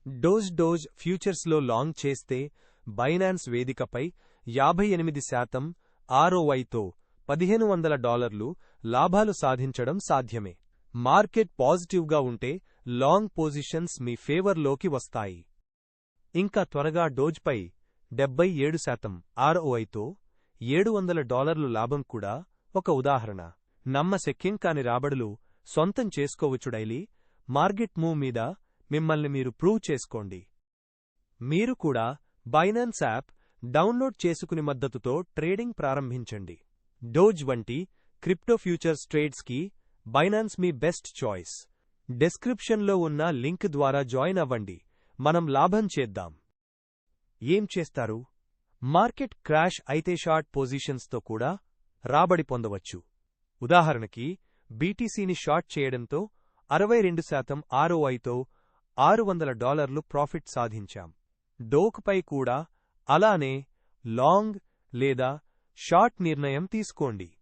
Dose ఫ్యూచర్స్లో long చేస్తే Binance వేదికపై 58% ROIతో $1,500 లాభాలు సాధించడం సాధ్యమే. మార్కెట్ పాజిటివ్గా ఉంటే లాంగ్ పొజిషన్స్ మీ ఫేవర్లోకి వస్తాయి. ఇంకా త్వరగా డోజ్పై 77% ROIతో $700 లాభం కూడా ఒక ఉదాహరణ. నమ్మశక్యం కాని రాబడులు సొంతం చేసుకోవచ్చు. డైలీ మార్కెట్ మూవ్ మీద మిమ్మల్ని మీరు ప్రూవ్ చేసుకోండి. మీరు కూడా బైనాన్స్ యాప్ డౌన్లోడ్ చేసుకుని మద్దతుతో ట్రేడింగ్ ప్రారంభించండి. డోజ్ వంటి క్రిప్టో ఫ్యూచర్స్ ట్రేడ్స్కి బైనాన్స్ మీ బెస్ట్ చాయిస్. డిస్క్రిప్షన్లో ఉన్న లింక్ ద్వారా జాయిన్ అవ్వండి. మనం లాభం చేద్దాం. ఏం చేస్తారు? మార్కెట్ క్రాష్ అయితే షార్ట్ పొజిషన్స్తో కూడా రాబడి పొందవచ్చు. ఉదాహరణకి బీటీసీని షార్ట్ చేయడంతో 62% ROIతో $600 ప్రాఫిట్ సాధించాం. డోజ్పై కూడా అలానే లాంగ్ లేదా షార్ట్ నిర్ణయం తీసుకోండి.